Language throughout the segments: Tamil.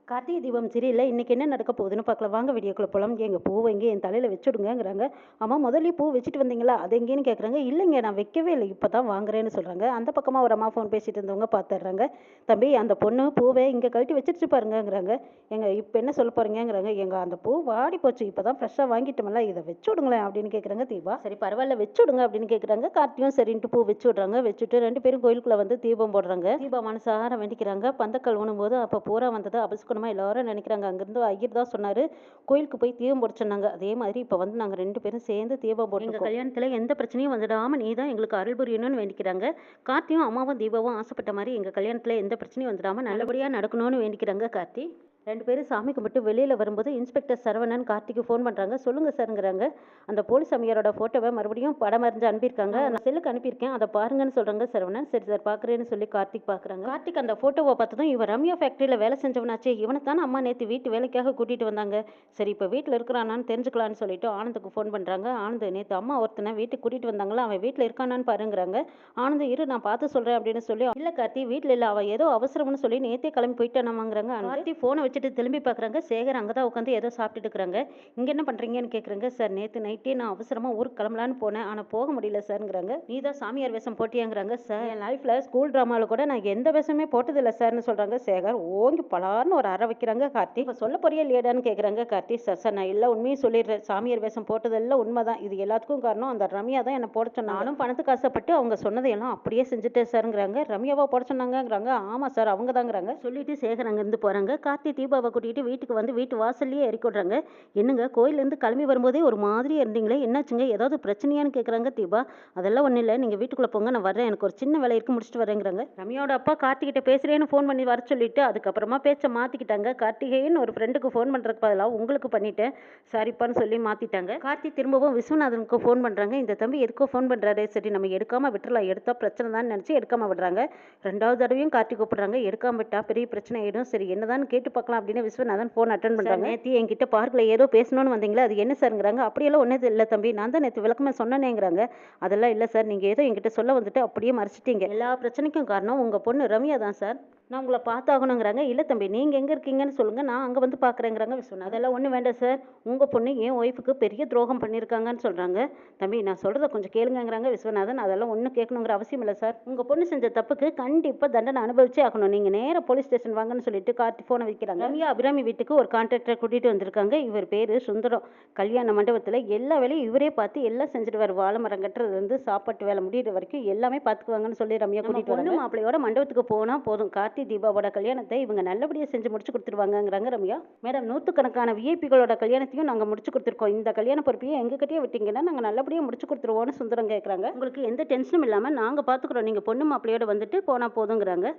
கார்த்திகை தீபம் சரியில்ல. இன்னைக்கு என்ன நடக்க போகுதுன்னு பார்க்கலாம். வாங்க வீடியோக்குள்ள போலாம். எங்க பூவை இங்கே என் தலையில வச்சுடுங்கங்கிறாங்க. ஆமா, முதல்லயே பூ வச்சுட்டு வந்தீங்களா? அது எங்கேன்னு கேட்குறாங்க. இல்லைங்க, நான் வைக்கவே இல்லை, இப்போ தான் வாங்குறேன்னு சொல்றாங்க. அந்த பக்கமா ஒரு அம்மா ஃபோன் பேசிட்டு இருந்தவங்க பார்த்துடுறாங்க. தம்பி, அந்த பொண்ணு பூவை இங்கே கழட்டி வச்சிருச்சு பாருங்கங்கிறாங்க. எங்க இப்போ என்ன சொல்ல போறீங்கங்கிறாங்க. எங்க அந்த பூ வாடி போச்சு, இப்போ தான் ஃப்ரெஷ்ஷாக வாங்கிட்டோம்ல, இதை வச்சு விடுங்களேன் அப்படின்னு கேட்குறாங்க. தீபா சரி பரவாயில்ல வச்சு விடுங்க அப்படின்னு கேட்குறாங்க. கார்த்தியும் சரின்ட்டு பூ வச்சு விடுறாங்க. வச்சுட்டு ரெண்டு பேரும் கோயிலுக்குள்ள வந்து தீபம் போடுறாங்க. தீபா மனசார வேண்டிக்கிறாங்க. பந்தக்கல் ஊனும்போது அப்போ பூரா வந்தது அபசுக்கணும் எல்லாரும் நினைக்கிறாங்க. அங்கிருந்து ஐயர் தான் சொன்னாரு, கோயிலுக்கு போய் தீபம் போட சொன்னாங்க. அதே மாதிரி இப்போ வந்து நாங்கள் ரெண்டு பேரும் சேர்ந்து தீபம் போட்டு எங்கள் கல்யாணத்தில் எந்த பிரச்சனையும் வந்துடாமல் நீ தான் எங்களுக்கு அருள் புரியணும்னு வேண்டிக்கிறாங்க. கார்த்தியும் அம்மாவும் தீபாவும் ஆசைப்பட்ட மாதிரி எங்கள் கல்யாணத்தில் எந்த பிரச்சனையும் வந்துடாமல் நல்லபடியாக நடக்கணும்னு வேண்டிக்கிறாங்க. கார்த்தி ரெண்டு பேரும் சாமி கும்பிட்டு வெளியில் வரும்போது இன்ஸ்பெக்டர் சரவணன் கார்த்திக்கு ஃபோன் பண்ணுறாங்க. சொல்லுங்கள் சார்ங்கிறாங்க. அந்த போலீஸ் அம்மையாரோட ஃபோட்டோவை மறுபடியும் படம் வரைஞ்சு அனுப்பியிருக்காங்க. நான் செல்லுக்கு அனுப்பியிருக்கேன், அதை பாருங்கன்னு சொல்கிறாங்க சரவணன். சரி சார் பார்க்குறேன்னு சொல்லி கார்த்திக் பார்க்குறாங்க. கார்த்திக் அந்த ஃபோட்டோவை பார்த்ததும் இவன் ரம்யா ஃபேக்ட்ரியில் வேலை செஞ்சவனாச்சே, இவனை தானே அம்மா நேற்று வீட்டு வேலைக்காக கூட்டிகிட்டு வந்தாங்க. சரி இப்போ வீட்டில் இருக்கிறானான்னு தெரிஞ்சுக்கலான்னு சொல்லிட்டு ஆனந்துக்கு ஃபோன் பண்ணுறாங்க. ஆனந்த், நேற்று அம்மா ஒருத்தனை வீட்டுக்கு கூட்டிகிட்டு வந்தாங்களா, அவன் வீட்டில் இருக்கானான்னு பாருங்கிறாங்க. ஆனந்த், இரு நான் பார்த்து சொல்கிறேன் அப்படின்னு சொல்லி, இல்லை கார்த்தி வீட்டில் இல்லை, அவள் ஏதோ அவசரம்னு சொல்லி நேற்றே கிளம்பி போயிட்டானாமாங்கிறாங்க. கார்த்தி ஃபோனை வச்சுட்டு திரும்பி பார்க்குறாங்க. சேகர் அங்கே தான் உட்காந்து ஏதோ சாப்பிட்டுட்டு இருக்கிறாங்க. இங்கே என்ன பண்ணுறீங்கன்னு கேட்குறாங்க. சார் நேற்று நைட்டே நான் அவசரமாக ஊருக்கு கிளம்பலான்னு போனேன், ஆனால் போக முடியல சார்ங்கிறாங்க. நீ தான் சாமியார் வேஷம் போட்டியாங்கிறாங்க. சார் என் லைஃப்பில் ஸ்கூல் ட்ராமாவில் கூட நான் எந்த வேஷமே போட்டதில்லை சார்னு சொல்கிறாங்க. சேகர் ஓங்கி பலார்னு ஒரு அறை வைக்கிறாங்க. கார்த்தி இப்போ சொல்ல போறியா இல்லையாடான்னு கேட்குறாங்க. கார்த்தி சார் சார் நான் எல்லா உண்மையும் சொல்லிடுறேன், சாமியார் வேஷம் போட்டதெல்லாம் உண்மை தான். இது எல்லாத்துக்கும் காரணம் அந்த ரம்யா தான் என்னை போட சொன்னாங்க. நானும் பணத்துக்கு ஆசைப்பட்டு அவங்க சொன்னதையெல்லாம் அப்படியே செஞ்சுட்டேன் சார்ங்கிறாங்க. ரம்யாவா போட சொன்னாங்கங்கிறாங்க. ஆமாம் சார் அவங்க தாங்கிறாங்க. சொல்லிட்டு சேகர் அங்கேருந்து போகிறாங்க. கார்த்தி தீபாவை கூட்டிகிட்டு வீட்டுக்கு வந்து வீட்டு வாசல்லையே இறக்கி விடுறாங்க. என்னங்க கோயிலேருந்து கிளம்பி வரும்போதே ஒரு மாதிரியே இருந்தீங்களே, என்னாச்சுங்க, ஏதாவது பிரச்சனையான்னு கேட்குறாங்க. தீபா அதெல்லாம் ஒன்றும் இல்லை, நீங்கள் வீட்டுக்குள்ளே போங்க, நான் வரேன், எனக்கு ஒரு சின்ன வேலை இருக்கு, முடிச்சுட்டு வரேங்கிறாங்க. ரம்யாவோட அப்பா கார்த்திகிட்ட பேசுகிறேன்னு ஃபோன் பண்ணி வர சொல்லிட்டு அதுக்கப்புறமா பேச்சை மாற்றிக்கிட்டாங்க. கார்த்திகேயன் ஒரு ஃப்ரெண்டுக்கு ஃபோன் பண்ணுறதுக்கு பதிலாக உங்களுக்கு பண்ணிட்டேன் சாரிப்பான்னு சொல்லி மாற்றிட்டாங்க. கார்த்தி திரும்பவும் விஸ்வநாதனுக்கு ஃபோன் பண்ணுறாங்க. இந்த தம்பி எதுக்கோ ஃபோன் பண்ணுறாரு, சரி நம்ம எடுக்காமல் விட்டுறலாம், எடுத்தால் பிரச்சனை தான் நினச்சி எடுக்காமல் விடுறாங்க. ரெண்டாவது தடவையும் கார்த்தி கூப்பிடுறாங்க. எடுக்காமல் விட்டா பெரிய பிரச்சனை ஆகிடும், சரி என்னதான் கேட்டு பார்க்கலாம் அப்படின்னு விஸ்வநாதன் ஃபோன் அட்டன் பண்ணுறாங்க. நேற்று என்கிட்ட பார்க்கில் ஏதோ பேசணும்னு வந்தீங்களா, அது என்ன சார்ங்கிறாங்க. அப்படியெல்லாம் ஒன்றும் இல்லை தம்பி, நான் தான் நேற்று விளக்கமே சொன்னேங்கிறாங்க. அதெல்லாம் இல்லை சார், நீங்கள் ஏதோ என்கிட்ட சொல்ல வந்துட்டு அப்படியே மறைச்சிட்டீங்க. எல்லா பிரச்சனைக்கும் காரணம் உங்கள் பொண்ணு ரம்யா தான் சார், நான் உங்களை பார்த்தாகணுங்கிறாங்க. இல்லை தம்பி நீங்கள் எங்கே இருக்கீங்கன்னு சொல்லுங்கள், நான் அங்கே வந்து பார்க்குறேங்கிறாங்க விஸ்வநாதன். அதெல்லாம் ஒன்றும் வேண்டாம் சார், உங்கள் பொண்ணு என் ஒய்ஃபுக்கு பெரிய துரோகம் பண்ணியிருக்காங்கன்னு சொல்கிறாங்க. தம்பி நான் சொல்கிறத கொஞ்சம் கேளுங்கிறாங்க விஸ்வநாதன். அதெல்லாம் ஒன்றும் கேட்கணுங்கிற அவசியம் இல்லை சார், உங்கள் பொண்ணு செஞ்ச தப்புக்கு கண்டிப்பாக தண்டனை அனுபவிச்சே ஆகணும், நீங்கள் நேராக போலீஸ் ஸ்டேஷன் வாங்கன்னு சொல்லிட்டு கார்த்தி ஃபோனை வைக்கிறாங்க. ரம்யா அபிராமி வீட்டுக்கு ஒரு கான்ட்ராக்டரை கூட்டிகிட்டு வந்திருக்காங்க. இவர் பேர் சுந்தரம். கல்யாண மண்டபத்தில் எல்லா வேலையும் இவரே பார்த்து எல்லாம் செஞ்சுட்டு வாழை மரம் கட்டுறதுலேருந்து சாப்பாட்டு வேலை முடிகிற வரைக்கும் எல்லாமே பார்த்துக்குவாங்கன்னு சொல்லி ரம்யா கூட்டிகிட்டு வராங்க. மாப்பிள்ளையோட மண்டபத்துக்கு போனால் போதும், கார்த்தி தீபாவோட கல்யாணத்தை இவங்க நல்லபடியாக செஞ்சு முடிச்சு கொடுத்துருவாங்கங்கிறாங்க ரம்யா. மேடம், நூற்றுக்கணக்கான விஐபிகளோட கல்யாணத்தையும் நாங்கள் முடிச்சு கொடுத்துருக்கோம், இந்த கல்யாண பொறுப்பையும் எங்ககிட்டயே விட்டீங்கன்னா நாங்கள் நல்லபடியாக முடிச்சு கொடுத்துருவோம்னு சுந்தரம் கேட்குறாங்க. உங்களுக்கு எந்த டென்ஷனும் இல்லாமல் நாங்கள் பார்த்துக்குறோம், நீங்கள் பொண்ணு மாப்பிள்ளையோட வந்துட்டு போனால் போதுங்கிறாங்க.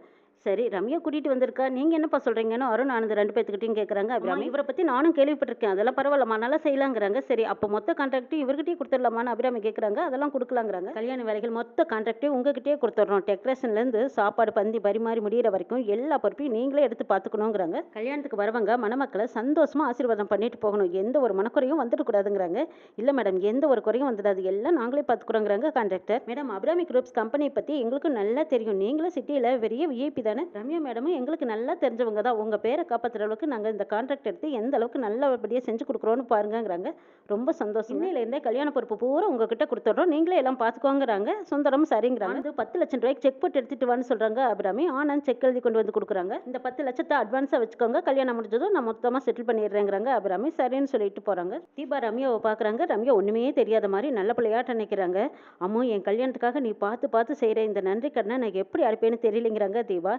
சரி ரம்யா கூட்டிகிட்டு வந்திருக்கா, நீங்கள் என்னப்பா சொல்கிறீங்கன்னு அருண் ஆனந்த் ரெண்டு பேத்துக்கிட்டையும் கேட்குறாங்க. அபிராமி இவரை பற்றி நானும் கேள்விப்பட்டிருக்கேன், அதெல்லாம் பரவாயில்லம்மா நல்லா செய்யலாங்கிறாங்க. சரி அப்போ மொத்த கான்ட்ராக்ட்டும் இவர்கிட்டயே கொடுத்துடலாமான்னு அபிராமி கேட்குறாங்க. அதெல்லாம் கொடுக்கலாங்கிறாங்க. கல்யாண வேலைகள் மொத்த கான்ட்ராக்ட்டையும் உங்ககிட்டயே கொடுத்துட்றோம், டெக்கரேஷன்லேருந்து சாப்பாடு பந்தி பரிமாறி முடிகிற வரைக்கும் எல்லா பொறுப்பையும் நீங்களே எடுத்து பார்த்துக்கணுங்கிறாங்க. கல்யாணத்துக்கு வரவங்க மணமக்களை சந்தோஷமாக ஆசீர்வாதம் பண்ணிட்டு போகணும், எந்த ஒரு மனக்குறையும் வந்துடக்கூடாதுங்கிறாங்க. இல்லை மேடம் எந்த ஒரு குறையும் வந்துடாது, எல்லாம் நாங்களே பார்த்துக்குறோங்கிறாங்க கான்ட்ராக்டர். மேடம் அபிராமி குரூப்ஸ் கம்பெனியை பற்றி எங்களுக்கு நல்லா தெரியும், நீங்களும் சிட்டியில் பெரிய விஐபி தானே, ரம்யா மேடமும் எங்களுக்கு நல்லா தெரிஞ்சவங்க தான், உங்கள் பேரை காப்பாற்றுற அளவுக்கு நாங்கள் இந்த கான்ட்ராக்ட் எடுத்து எந்த அளவுக்கு நல்லபடியாக செஞ்சு கொடுக்குறோன்னு பாருங்கிறாங்க. ரொம்ப சந்தோஷம், இன்னையிலேருந்தே கல்யாண பொறுப்பு பூரா உங்ககிட்ட கொடுத்துட்றோம், நீங்களே எல்லாம் பார்த்துக்கோங்கிறாங்க. சுந்தரம் சரிங்கிறாங்க. 10 லட்சம் ரூபாய்க்கு செக் போட்டு எடுத்துட்டு வான்னு சொல்கிறாங்க அபிராமி. ஆனந்த் செக் எழுதி கொண்டு வந்து கொடுக்குறாங்க. இந்த 10 லட்சத்தை அட்வான்ஸாக வச்சுக்கோங்க, கல்யாணம் முடிஞ்சதும் நான் மொத்தமாக செட்டில் பண்ணிடுறேங்கிறாங்க அபிராமி. சரின்னு சொல்லிட்டு போகிறாங்க. தீபா ரம்யாவை பார்க்குறாங்க. ரம்யா ஒன்றுமே தெரியாத மாதிரி நல்ல பிள்ளையாட்ட நினைக்கிறாங்க. அம்மா என் கல்யாணத்துக்காக நீ பார்த்து பார்த்து செய்கிற இந்த நன்றி கடனை நான் எப்படி அடைப்பேன்னு தெரியலைங்கிறாங்க தீபா.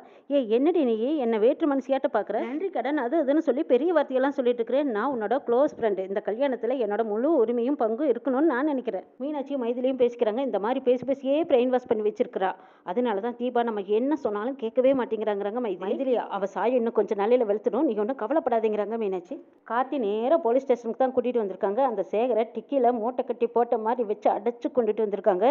என்னடி நீ என்ன வேற்று மனுஷியாட்ட பார்க்குற, நன்றி கடன் அது இதுன்னு சொல்லி பெரிய வார்த்தையெல்லாம் சொல்லிட்டு இருக்கிறேன். நான் உன்னோட க்ளோஸ் ஃப்ரெண்டு, இந்த கல்யாணத்தில் என்னோட முழு உரிமையும் பங்கு இருக்கணும்னு நான் நினைக்கிறேன். மீனாட்சியும் மைதிலையும் பேசிக்கிறாங்க. இந்த மாதிரி பேசியே பிரெயின் வாஷ் பண்ணி வச்சிருக்கிறா, அதனால தான் தீபா நம்ம என்ன சொன்னாலும் கேட்கவே மாட்டேங்கிறாங்கிறாங்க மைதிலி. அவ சாய் இன்னும் கொஞ்சம் நாளையில் வெளுத்துடும், நீ ஒன்றும் கவலைப்படாதீங்கிறாங்க மீனாட்சி. கார்த்தி நேராக போலீஸ் ஸ்டேஷனுக்கு தான் கூட்டிகிட்டு வந்திருக்காங்க. அந்த சேகரை டிக்கியில் மூட்டை கட்டி போட்ட மாதிரி வச்சு அடைச்சு கொண்டுட்டு வந்திருக்காங்க.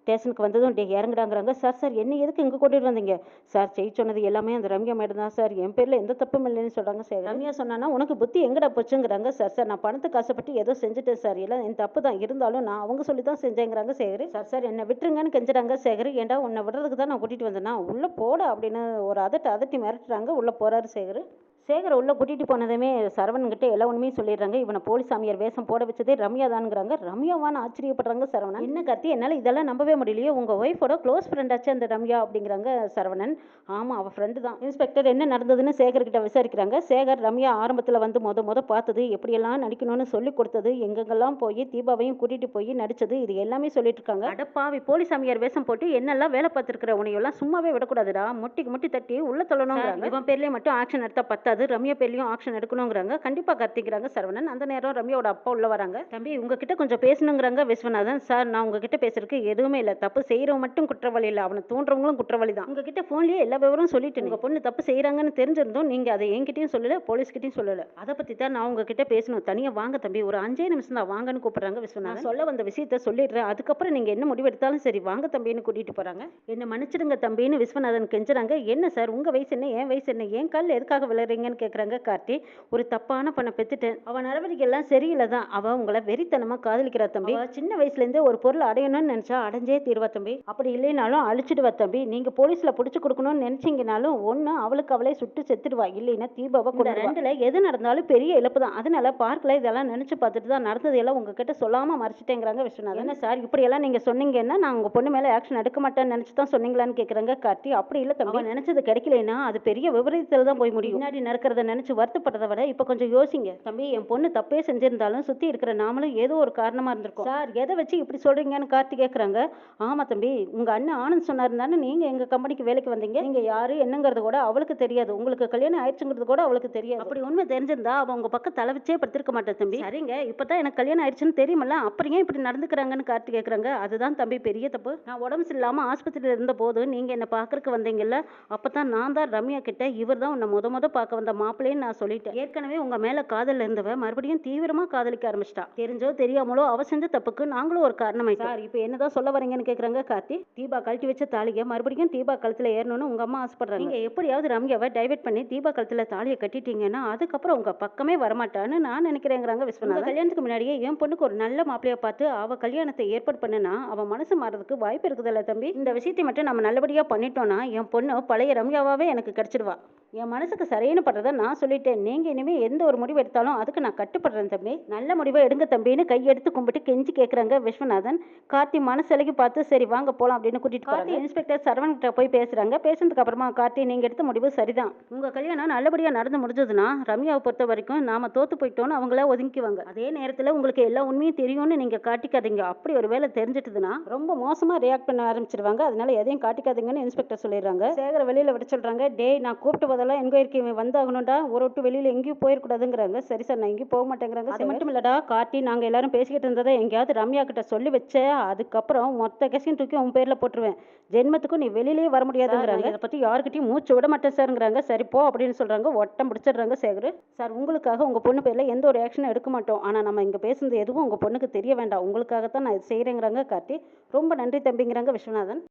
ஸ்டேஷனுக்கு வந்ததும் இறங்குடாங்கிறாங்க. சார் சார் என்ன எதுக்கு இங்கே கூட்டிகிட்டு வந்தீங்க சார், செய்ய சொன்னது எல்லாமே அந்த ரம்யா மேடம் தான் சார், என் பேரில் எந்த தப்பும் இல்லைன்னு சொல்கிறாங்க. சார் ரம்யா சொன்னான்னா உனக்கு புத்தி எங்கடா போச்சுங்கிறாங்க. சார் சார் நான் பணத்துக்கு ஆசைப்பட்டு ஏதோ செஞ்சுட்டேன் சார், எல்லாம் என் தப்பு தான், இருந்தாலும் நான் அவங்க சொல்லி தான் செஞ்சேங்கிறாங்க. சேகர் சார் சார் என்னை விட்டுருங்கன்னு கெஞ்சுறாங்க. சேகர் ஏண்டா உன்னை விடுறதுக்கு தான் நான் கூட்டிகிட்டு வந்தேன்னா உள்ளே போட அப்படின்னு ஒரு அதட்டி மிரட்டுறாங்க. உள்ளே போகிறாரு சேகர். சேகரை உள்ள கூட்டிட்டு போனதுமே சரவணன்கிட்ட எல்லா உண்மையும் சொல்லிடுறாங்க. இவனை போலி சாமியார் வேஷம் போட வச்சதே ரம்யா தானுங்கிறாங்க. ரம்யாவான்னு ஆச்சரியப்படுறாங்க சரவணன். என்ன கார்த்தி, என்னால் இதெல்லாம் நம்பவே முடியலையே, உங்க ஒய்ஃபோட க்ளோஸ் ஃப்ரெண்டாச்சு அந்த ரம்யா அப்படிங்கிறாங்க சரவணன். ஆமா, அவ ஃப்ரெண்டு தான். இன்ஸ்பெக்டர் என்ன நடந்ததுன்னு சேகர்கிட்ட விசாரிக்கிறாங்க. சேகர் ரம்யா ஆரம்பத்தில் வந்து முத பார்த்தது, எப்படியெல்லாம் நடிக்கணும்னு சொல்லி கொடுத்தது, எங்கெங்கெல்லாம் போய் தீபாவையும் கூட்டிட்டு போய் நடிச்சது, இது எல்லாமே சொல்லிட்டு இருக்காங்க. அடப்பாவி, போலி சாமியார் வேஷம் போட்டு என்னெல்லாம் வேலை பார்த்துருக்கிற உனையெல்லாம் சும்மாவே விடக்கூடாதுடா, முட்டிக்கு முட்டி தட்டி உள்ள தள்ளணும். இவன் பேர்லயே மட்டும் ஆக்ஷன் எடுத்தா பத்தாது, ரம்யா பேர்லயும் ஆக்ஷன் எடுக்கணுங்கிறாங்க. கண்டிப்பா கத்திக்கிறாங்க சரவணன். அந்த நேரம் ரம்யாவோட அப்பா உள்ள வராங்க. தம்பி, உங்ககிட்ட கொஞ்சம் பேசணுங்கிறாங்க விஸ்வநாதன். சார், நான் உங்ககிட்ட பேசுறதுக்கு எதுவுமே இல்லை, தப்பு செய்யறவன் மட்டும் குற்றவாளி இல்லை, அவனை தூண்டுறவங்களும் குற்றவாளி தான். உங்ககிட்ட போன்லயே எல்லா விவரம் சொல்லிட்டு, உங்க பொண்ணு தப்பு செய்யறாங்கன்னு தெரிஞ்சிருந்தோம், நீங்க அதை என்கிட்டயும் சொல்லல, போலீஸ்கிட்டையும் சொல்லல. அதை பத்தி தான் நான் உங்ககிட்ட பேசணும். தனியா வாங்க தம்பி, ஒரு 5 நிமிஷம் தான் வாங்கன்னு கூப்பிடுறாங்க விஸ்வநாதன். சொல்ல வந்த விஷயத்த சொல்லிடுறேன், அதுக்கப்புறம் நீங்க என்ன முடிவு எடுத்தாலும் சரி, வாங்க தம்பின்னு கூட்டிட்டு போறாங்க. என்ன மன்னிச்சிடுங்க தம்பின்னு விஸ்வநாதன் கெஞ்சுறாங்க. என்ன சார், உங்க வயசு என்ன, என் வயசு என்ன, என் காலில் எதுக்காக விளையாடுறீங்கன்னு கேட்குறாங்க கார்த்தி. ஒரு தப்பான பண்ண பெத்துட்டேன், அவன் நடவடிக்கை எல்லாம் சரியில்லை தான், அவ உங்களை வெறித்தனமா காதலிக்கிறா தம்பி. சின்ன வயசுல இருந்தே ஒரு பொருள் அடையணும்னு நினைச்சா அடைஞ்சே தீர்வா தம்பி, அப்படி இல்லைனாலும் அழிச்சிடுவா தம்பி. நீங்க போலீஸ்ல புடிச்சு கொடுக்கணும்னு நினைச்சீங்கனாலும் ஒண்ணு அவளுக்கு அவளே சுட்டு செத்துடுவா, இல்லைன்னா தீபாவை கொண்டு. ரெண்டுல எது நடந்தாலும் பெரிய இழப்பு தான். அதனால பார்க்கல, இதெல்லாம் நினைச்சு பார்த்துட்டு தான் நடந்தது எல்லாம் உங்ககிட்ட சொல்லாம மறைச்சிட்டேங்கிறாங்க விஸ்வநாதன். என்ன சார், இப்படி எல்லாம் நீங்க சொன்னீங்கன்னா நான் உங்க பொண்ணு மேல ஆக்ஷன் எடுக்க மாட்டேன்னு நினைச்சு தான் சொன்னீங்களான்னு கேக்குறாங்க கார்த்தி. அப்படி இல்ல தம்பி, நினைச்சது கிடைக்கலன்னா அது பெரிய விபரீதத்துல தான் போய் முடியும். முன்னாடி நடக்கிறத நினைச்சு வருத்தப்படுறத விட இப்ப கொஞ்சம் யோசிங்க தம்பி. என் பொண்ணு தப்பே செஞ்சிருந்தாலும் சுத்தி இருக்கிற நாமளும் ஏதோ ஒரு காரணமா இருந்திருக்கும். சார், எதை வச்சு இப்படி சொல்றீங்கன்னு கார்த்தி கேக்குறாங்க. ஆமா தம்பி, உங்க அண்ணன் ஆனந்த் சொன்னாருந்தானே நீங்க எங்க கம்பெனிக்கு வேலைக்கு வந்தீங்க, நீங்க யாரு என்னங்கிறது கூட அவளுக்கு தெரியாது, உங்களுக்கு கல்யாணம் ஆயிடுச்சுங்கிறது கூட அவளுக்கு தெரியாது. அப்படி உண்மை தெரிஞ்சிருந்தா அவ உங்க பக்கம் தலை வச்சே படுத்திருக்க மாட்டேன் தம்பி. சரிங்க, இப்பதான் எனக்கு கல்யாணம் ஆயிடுச்சுன்னு தெரியுமல்ல, அப்புறம் ஏன் இப்படி நடந்துக்கிறாங்கன்னு கார்த்தி கேக்குறாங்க. அதுதான் தம்பி பெரிய தப்பு. நான் உடம்பு சரியில்லாம ஆஸ்பத்திரியில இருந்த போது நீங்க என்ன பாக்குறதுக்கு வந்தீங்கல்ல, அப்பதான் நான் தான் ரம்யா கிட்ட இவர் தான் உன்னை முத பார்க்க வந்த மாப்பிள்ளைன்னு நான் சொல்லிட்டேன். ஏற்கனவே உங்க மேல காதல் இருந்தவ மறுபடியும் தீவிரமா காதலிக்க ஆரம்பிச்சிட்டா. தெரிஞ்சோ தெரியாமலோ அவ செஞ்ச தப்புக்கு நாங்களும் ஒரு காரணமாய். சார், இப்போ என்னதான் சொல்ல வரீங்கன்னு கேக்குறாங்க கார்த்தி. தீபா கழட்டி வச்ச தாலியை மறுபடியும் தீபா கழுத்துல ஏறணும்னு உங்க அம்மா ஆசைப்படுறாங்க. நீங்க எப்படியாவது ரம்யாவை டைவர்ட் பண்ணி தீபா கழுத்துல தாலியை கட்டிட்டீங்கன்னா அதுக்கப்புறம் உங்க பக்கமே வரமாட்டான்னு நான் நினைக்கிறேங்கிறாங்க விஸ்வநாதன். கல்யாணத்துக்கு முன்னாடியே என் பொண்ணுக்கு ஒரு நல்ல மாப்பிளைய பார்த்து அவ கல்யாணத்தை ஏற்பாடு பண்ணுனா அவ மனசு மாறதுக்கு வாய்ப்பு இருக்குதுல்ல தம்பி. இந்த விஷயத்தை மட்டும் நம்ம நல்லபடியா பண்ணிட்டோம்னா என் பொண்ணு பழைய ரம்யாவே எனக்கு கிடைச்சிடுவா. என் மனசுக்கு சரியான படுறத நான் சொல்லிட்டேன். நீங்க இனிமே எந்த ஒரு முடிவு எடுத்தாலும் அதுக்கு நான் கட்டுப்படுறேன் தம்பி. நல்ல முடிவை எடுங்க தம்பின்னு கையெடுத்து கும்பிட்டு கெஞ்சி கேட்குறாங்க விஸ்வநாதன். கார்த்தி மனசலகி பார்த்து சரி வாங்க போலாம் அப்படின்னு கூட்டிட்டு கார்த்தி இன்ஸ்பெக்டர் சரவணன் கிட்ட போய் பேசுறாங்க. பேசுனதுக்கு அப்புறமா கார்த்தி, நீங்க எடுத்த முடிவு சரிதான். உங்க கல்யாணம் நல்லபடியா நடந்து முடிஞ்சதுன்னா ரம்யாவை பொறுத்த வரைக்கும் நாம தோத்து போயிட்டோம்னு அவங்கள ஒதுங்கிக்குவாங்க. அதே நேரத்துல உங்களுக்கு எல்லா உண்மையும் தெரியும்னு நீங்க காட்டிக்காதீங்க. அப்படி ஒரு வேலை தெரிஞ்சிட்டுதுன்னா ரொம்ப மோசமா ரியாக்ட் பண்ண ஆரம்பிச்சிருவாங்க. அதனால எதையும் காட்டிக்காதீங்கன்னு இன்ஸ்பெக்டர் சொல்லிடுறாங்க. சேகர வெளியில விட சொல்றாங்க. டே, நான் கூப்பிட்டு அதெல்லாம் என்கொயரிக்கு வந்தாகணும்டா, ஒரு விட்டு வெளியில எங்கேயும் போயிடக்கூடாதுங்கிறாங்க. சரி சார், நான் எங்கேயும் போக மாட்டேங்கிறாங்க. அது மட்டும் இல்லடா கார்த்தி, நாங்க எல்லாரும் பேசிக்கிட்டு இருந்ததை எங்கேயாவது ரம்யா கிட்ட சொல்லி வச்ச, அதுக்கப்புறம் மொத்த கேஸையும் தூக்கி உன் பேர்ல போட்டுருவேன், ஜென்மத்துக்கும் நீ வெளியிலேயே வர முடியாதுங்கிறாங்க. இதை பத்தி யாருக்கிட்டையும் மூச்சு விட மாட்டேன் சார்ங்கிறாங்க. சரி போ அப்படின்னு சொல்றாங்க. ஒட்டம் பிடிச்சிடுறாங்க சேகர். சார், உங்களுக்காக உங்க பொண்ணு பேர்ல எந்த ஒரு ஆக்ஷனும் எடுக்க மாட்டோம், ஆனா நம்ம இங்க பேசுனது எதுவும் உங்க பொண்ணுக்கு தெரிய வேண்டாம், உங்களுக்காகத்தான் நான் இது செய்யறேங்கிறாங்க கார்த்தி. ரொம்ப நன்றி தம்பிங்கிறாங்க விஸ்வநாதன்.